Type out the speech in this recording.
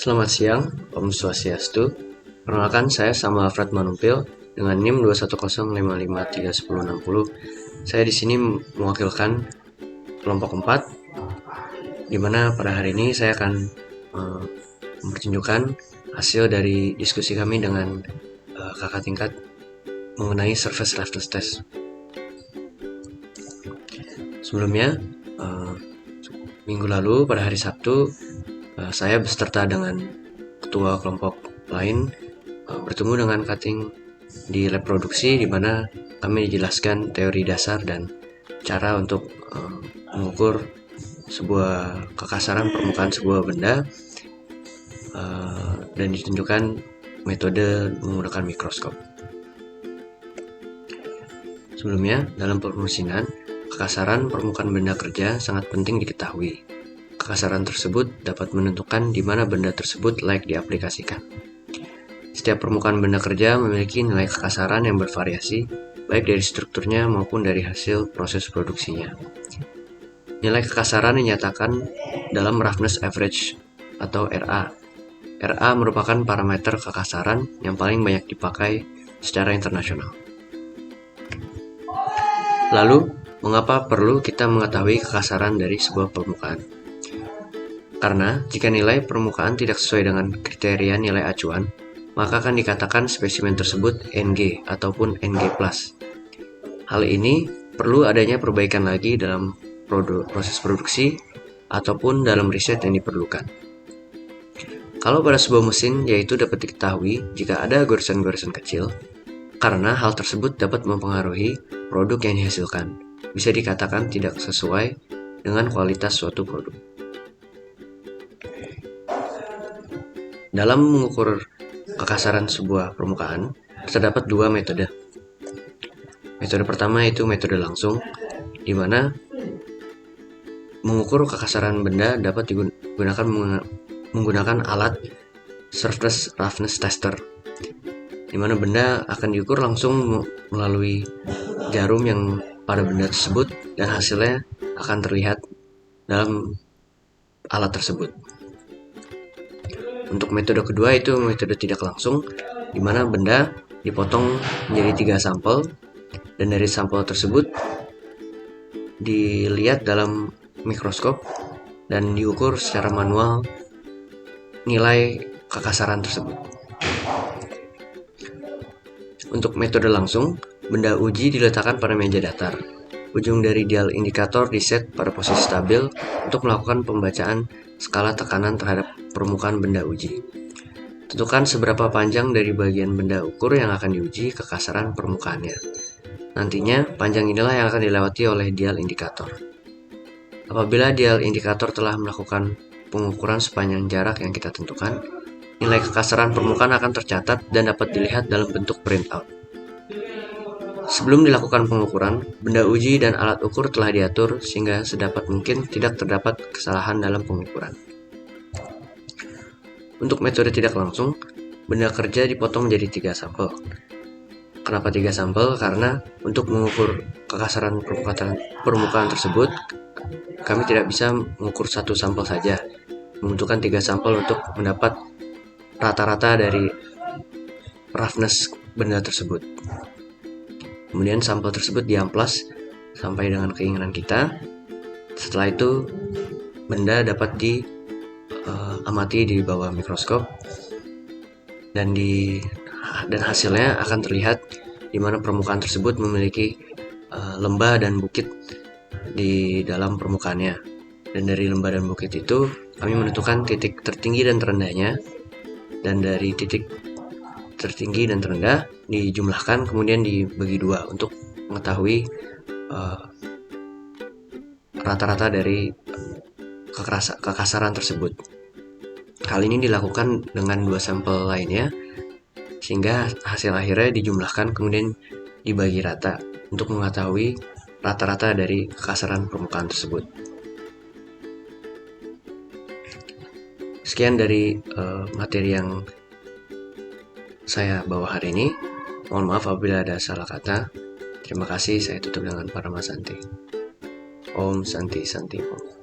Selamat siang, Om Swastiastu. Perkenalkan, saya Samuel Alfred Manumpil dengan NIM 21055311060. Saya di sini mewakilkan kelompok 4, di mana pada hari ini saya akan mempertunjukkan hasil dari diskusi kami dengan kakak tingkat mengenai surface roughness test. Sebelumnya, minggu lalu pada hari Sabtu, saya beserta dengan ketua kelompok lain bertemu dengan cutting di lab produksi, di mana kami dijelaskan teori dasar dan cara untuk mengukur sebuah kekasaran permukaan sebuah benda, dan ditunjukkan metode menggunakan mikroskop. Sebelumnya, dalam permesinan, kekasaran permukaan benda kerja sangat penting diketahui. Kekasaran tersebut dapat menentukan di mana benda tersebut layak diaplikasikan. Setiap permukaan benda kerja memiliki nilai kekasaran yang bervariasi, baik dari strukturnya maupun dari hasil proses produksinya. Nilai kekasaran dinyatakan dalam roughness average atau RA. RA merupakan parameter kekasaran yang paling banyak dipakai secara internasional. Lalu, mengapa perlu kita mengetahui kekasaran dari sebuah permukaan? Karena jika nilai permukaan tidak sesuai dengan kriteria nilai acuan, maka akan dikatakan spesimen tersebut NG ataupun NG+. Hal ini perlu adanya perbaikan lagi dalam proses produksi ataupun dalam riset yang diperlukan. Kalau pada sebuah mesin, yaitu dapat diketahui jika ada goresan-goresan kecil, karena hal tersebut dapat mempengaruhi produk yang dihasilkan, bisa dikatakan tidak sesuai dengan kualitas suatu produk. Dalam mengukur kekasaran sebuah permukaan, terdapat dua metode. Metode pertama yaitu metode langsung, di mana mengukur kekasaran benda dapat digunakan menggunakan alat surface roughness tester, di mana benda akan diukur langsung melalui jarum yang pada benda tersebut dan hasilnya akan terlihat dalam alat tersebut. Untuk metode kedua itu metode tidak langsung, di mana benda dipotong menjadi 3 sampel dan dari sampel tersebut dilihat dalam mikroskop dan diukur secara manual nilai kekasaran tersebut. Untuk metode langsung, benda uji diletakkan pada meja datar. Ujung dari dial indikator diset pada posisi stabil untuk melakukan pembacaan skala tekanan terhadap permukaan benda uji. Tentukan seberapa panjang dari bagian benda ukur yang akan diuji kekasaran permukaannya. Nantinya, panjang inilah yang akan dilewati oleh dial indikator. Apabila dial indikator telah melakukan pengukuran sepanjang jarak yang kita tentukan, nilai kekasaran permukaan akan tercatat dan dapat dilihat dalam bentuk printout. Sebelum dilakukan pengukuran, benda uji dan alat ukur telah diatur sehingga sedapat mungkin tidak terdapat kesalahan dalam pengukuran. Untuk metode tidak langsung, benda kerja dipotong menjadi 3 sampel. Kenapa 3 sampel? Karena untuk mengukur kekasaran permukaan tersebut, kami tidak bisa mengukur 1 sampel saja. Membutuhkan 3 sampel untuk mendapat rata-rata dari roughness benda tersebut. Kemudian sampel tersebut diamplas sampai dengan keinginan kita. Setelah itu, benda dapat diamati di bawah mikroskop dan hasilnya akan terlihat di mana permukaan tersebut memiliki lembah dan bukit di dalam permukaannya. Dan dari lembah dan bukit itu kami menentukan titik tertinggi dan terendahnya, dan dari titik tertinggi dan terendah dijumlahkan kemudian dibagi 2 untuk mengetahui rata-rata dari kekasaran tersebut. Hal ini dilakukan dengan 2 sampel lainnya sehingga hasil akhirnya dijumlahkan kemudian dibagi rata untuk mengetahui rata-rata dari kekasaran permukaan tersebut. Sekian dari materi yang saya bawa hari ini. Mohon maaf apabila ada salah kata. Terima kasih, saya tutup dengan Parama Santi. Om Santi Santi Om.